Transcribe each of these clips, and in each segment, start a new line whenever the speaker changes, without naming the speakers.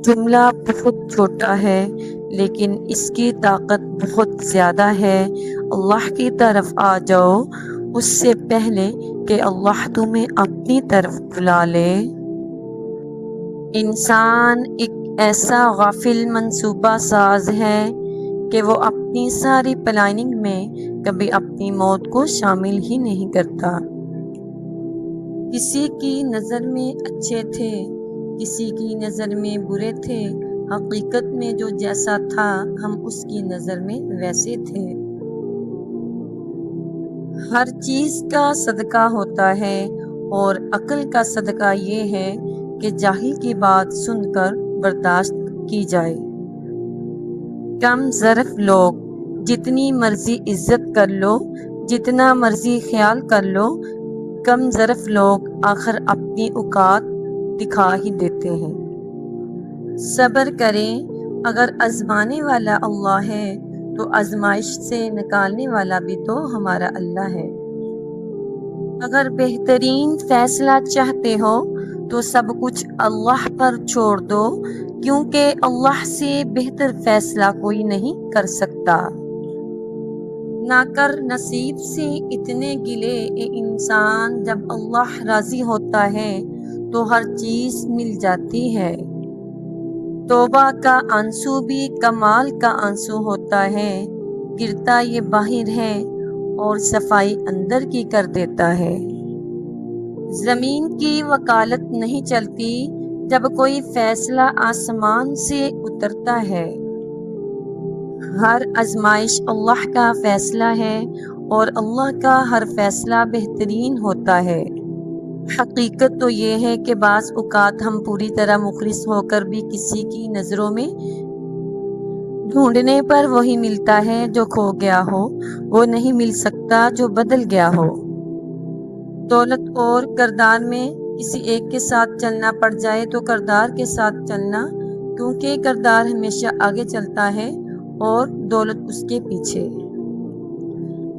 جملہ بہت چھوٹا ہے لیکن اس کی طاقت بہت زیادہ ہے۔ اللہ کی طرف آ جاؤ اس سے پہلے کہ اللہ تمہیں اپنی طرف بلا لے۔ انسان ایک ایسا غافل منصوبہ ساز ہے کہ وہ اپنی ساری پلاننگ میں کبھی اپنی موت کو شامل ہی نہیں کرتا۔ کسی کی نظر میں اچھے تھے، کسی کی نظر میں برے تھے، حقیقت میں جو جیسا تھا ہم اس کی نظر میں ویسے تھے۔ ہر چیز کا صدقہ ہوتا ہے اور عقل کا صدقہ یہ ہے کہ جاہل کی بات سن کر برداشت کی جائے۔ کم ظرف لوگ، جتنی مرضی عزت کر لو، جتنا مرضی خیال کر لو، کم ظرف لوگ آخر اپنی اوقات دکھا ہی دیتے ہیں۔ صبر کریں، اگر آزمانے والا اللہ ہے تو آزمائش سے نکالنے والا بھی تو ہمارا اللہ ہے۔ اگر بہترین فیصلہ چاہتے ہو تو سب کچھ اللہ پر چھوڑ دو، کیونکہ اللہ سے بہتر فیصلہ کوئی نہیں کر سکتا۔ نہ کر نصیب سے اتنے گلے اے انسان، جب اللہ راضی ہوتا ہے تو ہر چیز مل جاتی ہے۔ توبہ کا آنسو بھی کمال کا آنسو ہوتا ہے، گرتا یہ باہر ہے اور صفائی اندر کی کر دیتا ہے۔ زمین کی وکالت نہیں چلتی جب کوئی فیصلہ آسمان سے اترتا ہے۔ ہر آزمائش اللہ کا فیصلہ ہے اور اللہ کا ہر فیصلہ بہترین ہوتا ہے۔ حقیقت تو یہ ہے کہ بعض اوقات ہم پوری طرح مخلص ہو کر بھی کسی کی نظروں میں ڈھونڈنے پر وہی ملتا ہے جو کھو گیا ہو، وہ نہیں مل سکتا جو بدل گیا ہو۔ دولت اور کردار میں کسی ایک کے ساتھ چلنا پڑ جائے تو کردار کے ساتھ چلنا، کیونکہ کردار ہمیشہ آگے چلتا ہے اور دولت اس کے پیچھے۔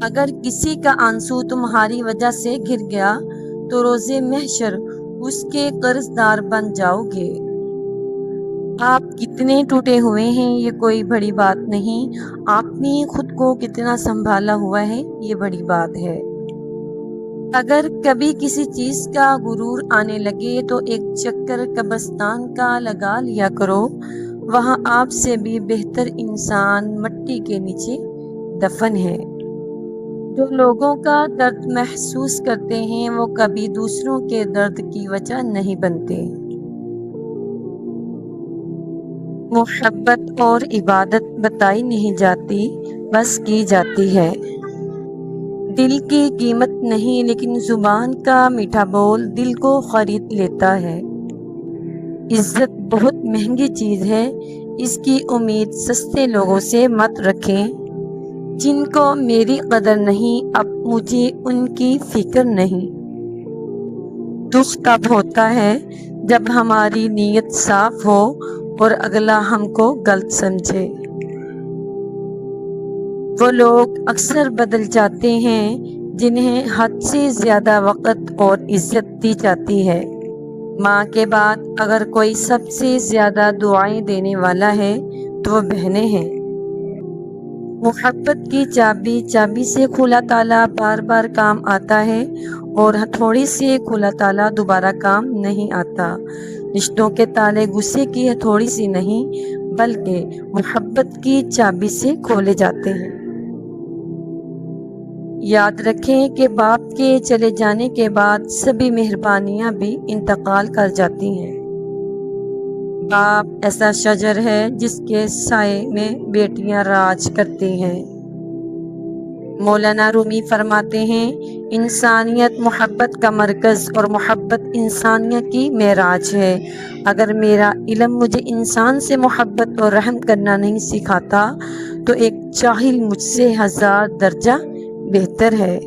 اگر کسی کا آنسو تمہاری وجہ سے گر گیا تو روز محشر اس کے قرض دار بن جاؤ گے۔ آپ کتنے ٹوٹے ہوئے ہیں یہ کوئی بڑی بات نہیں، آپ نے خود کو کتنا سنبھالا ہوا ہے یہ بڑی بات ہے۔ اگر کبھی کسی چیز کا غرور آنے لگے تو ایک چکر قبرستان کا لگا لیا کرو، وہاں آپ سے بھی بہتر انسان مٹی کے نیچے دفن ہے۔ جو لوگوں کا درد محسوس کرتے ہیں وہ کبھی دوسروں کے درد کی وجہ نہیں بنتے۔ محبت اور عبادت بتائی نہیں جاتی، بس کی جاتی ہے۔ دل کی قیمت نہیں لیکن زبان کا میٹھا بول دل کو خرید لیتا ہے۔ عزت بہت مہنگی چیز ہے، اس کی امید سستے لوگوں سے مت رکھیں۔ جن کو میری قدر نہیں اب مجھے ان کی فکر نہیں۔ دکھ تب ہوتا ہے جب ہماری نیت صاف ہو اور اگلا ہم کو غلط سمجھے۔ وہ لوگ اکثر بدل جاتے ہیں جنہیں حد سے زیادہ وقت اور عزت دی جاتی ہے۔ ماں کے بعد اگر کوئی سب سے زیادہ دعائیں دینے والا ہے تو وہ بہنیں ہیں۔ محبت کی چابی سے کھلا تالا بار بار کام آتا ہے اور ہتھوڑی سے کھلا تالا دوبارہ کام نہیں آتا۔ رشتوں کے تالے غصے کی ہتھوڑی سے نہیں بلکہ محبت کی چابی سے کھولے جاتے ہیں۔ یاد رکھیں کہ باپ کے چلے جانے کے بعد سبھی مہربانیاں بھی انتقال کر جاتی ہیں۔ باپ ایسا شجر ہے جس کے سائے میں بیٹیاں راج کرتی ہیں۔ مولانا رومی فرماتے ہیں، انسانیت محبت کا مرکز اور محبت انسانیت کی معراج ہے۔ اگر میرا علم مجھے انسان سے محبت اور رحم کرنا نہیں سکھاتا تو ایک جاہل مجھ سے 1000 درجہ بہتر ہے۔